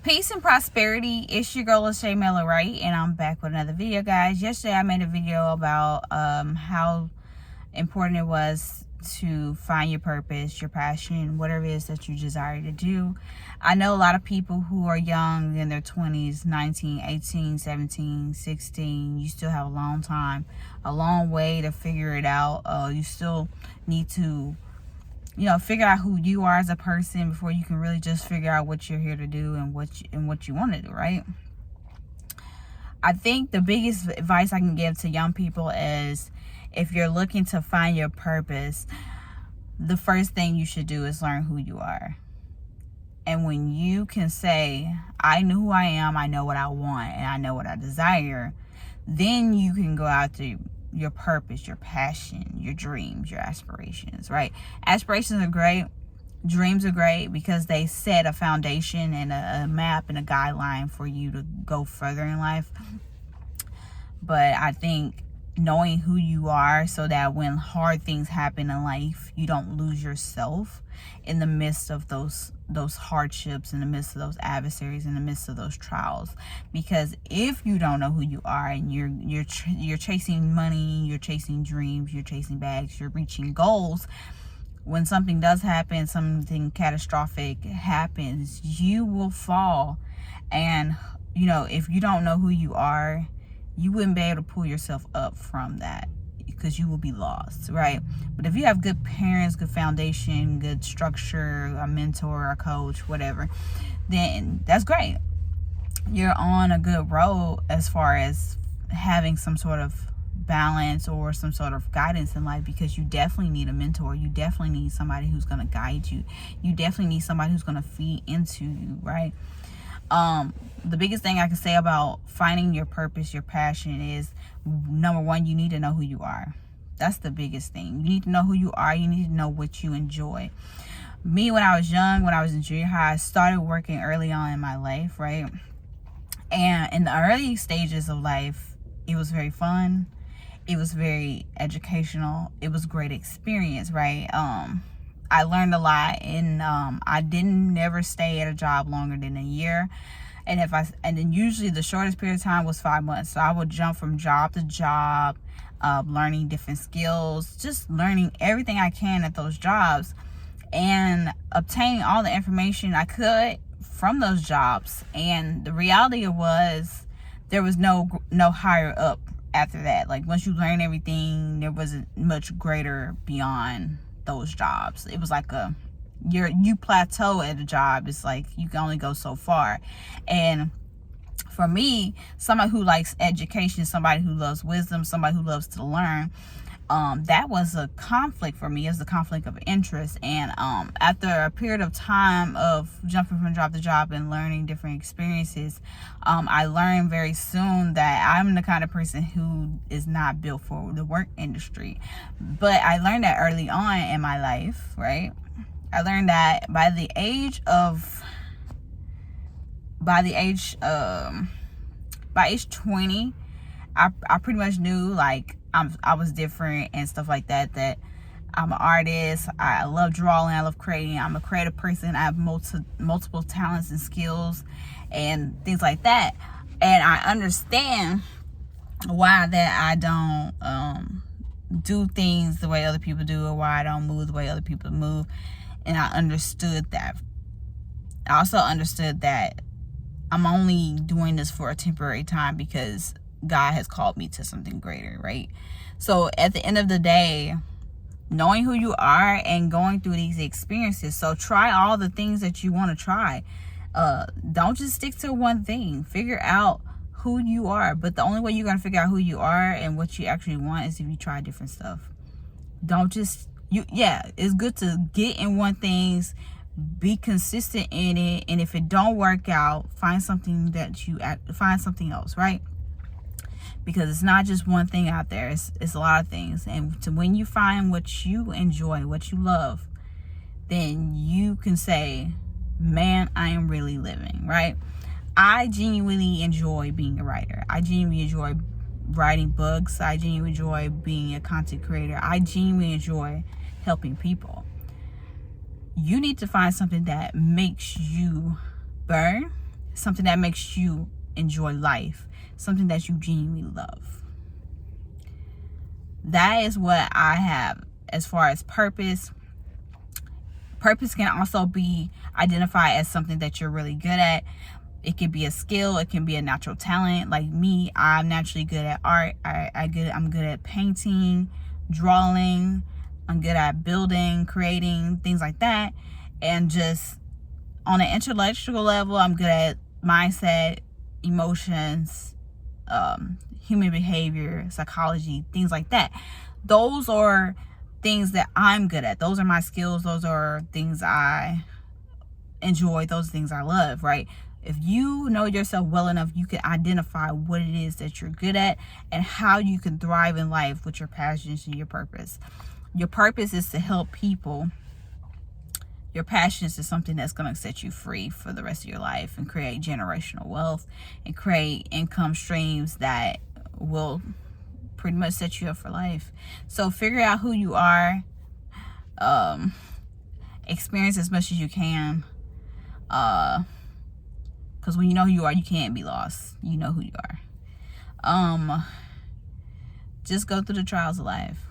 Peace and prosperity. It's your girl, Wright, and I'm back with another video, guys. Yesterday, I made a video about how important it was to find your purpose, your passion, whatever it is that you desire to do. I know a lot of people who are young in their 20s, 19, 18, 17, 16. You still have a long time, a long way to figure it out. You still need to figure out who you are as a person before you can really just figure out what you're here to do and what you want to do, right? I think the biggest advice I can give to young people is, if you're looking to find your purpose, the first thing you should do is learn who you are. And when you can say, I know who I am, I know what I want, and I know what I desire, then you can go out to your purpose, your passion, your dreams, your aspirations, right? Aspirations are great. Dreams are great because they set a foundation and a map and a guideline for you to go further in life. But I think knowing who you are, so that when hard things happen in life, you don't lose yourself in the midst of those hardships, in the midst of those adversaries, in the midst of those trials. Because if you don't know who you are and you're chasing money, you're chasing dreams, you're chasing bags, you're reaching goals, when something does happen, something catastrophic happens, you will fall. And if you don't know who you are, you wouldn't be able to pull yourself up from that, because you will be lost, right? But if you have good parents, good foundation, good structure, a mentor, a coach, whatever, then that's great. You're on a good road as far as having some sort of balance or some sort of guidance in life, because you definitely need a mentor. You definitely need somebody who's going to guide you. You definitely need somebody who's going to feed into you, right? The biggest thing I can say about finding your purpose, your passion, is, number one, you need to know who you are. That's the biggest thing. You need to know who you are. You need to know what you enjoy. Me, when I was young, when I was in junior high, I started working early on in my life, right? And in the early stages of life, it was very fun. It was very educational. It was a great experience, right? I learned a lot, and I didn't never stay at a job longer than a year. And then usually the shortest period of time was 5 months. So I would jump from job to job, learning different skills, just learning everything I can at those jobs, and obtaining all the information I could from those jobs. And the reality was, there was no higher up after that. Like, once you learn everything, there wasn't much greater beyond those jobs. It was like you plateau at a job. It's like you can only go so far. And for me, somebody who likes education, somebody who loves wisdom, somebody who loves to learn, that was a conflict for me. It was a conflict of interest. And after a period of time of jumping from job to job and learning different experiences, I learned very soon that I'm the kind of person who is not built for the work industry. But I learned that early on in my life, right? I learned that by age 20, I pretty much knew, like, I was different and stuff like that, that I'm an artist. I love drawing. I love creating. I'm a creative person. I have multiple talents and skills and things like that. And I understand why that I don't do things the way other people do, or why I don't move the way other people move. And I understood that. I also understood that I'm only doing this for a temporary time, because God has called me to something greater, right? So at the end of the day, knowing who you are and going through these experiences. So try all the things that you want to try. Don't just stick to one thing. Figure out who you are. But the only way you're going to figure out who you are and what you actually want is if you try different stuff. Don't just, it's good to get in one thing, be consistent in it, and if it don't work out, find something else, right? Because it's not just one thing out there. It's a lot of things. And when you find what you enjoy, what you love, then you can say, man, I am really living, right? I genuinely enjoy being a writer. I genuinely enjoy writing books. I genuinely enjoy being a content creator. I genuinely enjoy helping people. You need to find something that makes you burn something that makes you enjoy life, something that you genuinely love. That is what I have as far as purpose. Purpose can also be identified as something that you're really good at. It can be a skill. It can be a natural talent. Like me, I'm naturally good at art. I'm good at painting, drawing. I'm good at building, creating, things like that. And just on an intellectual level, I'm good at mindset, emotions, human behavior, psychology, things like that. Those are things that I'm good at. Those are my skills. Those are things I enjoy. Those are things I love, right? If you know yourself well enough, you can identify what it is that you're good at and how you can thrive in life with your passions and your purpose. Your purpose is to help people. Your passion is something that's going to set you free for the rest of your life and create generational wealth and create income streams that will pretty much set you up for life. So figure out who you are. Experience as much as you can. Because when you know who you are, you can't be lost. You know who you are. Just go through the trials of life.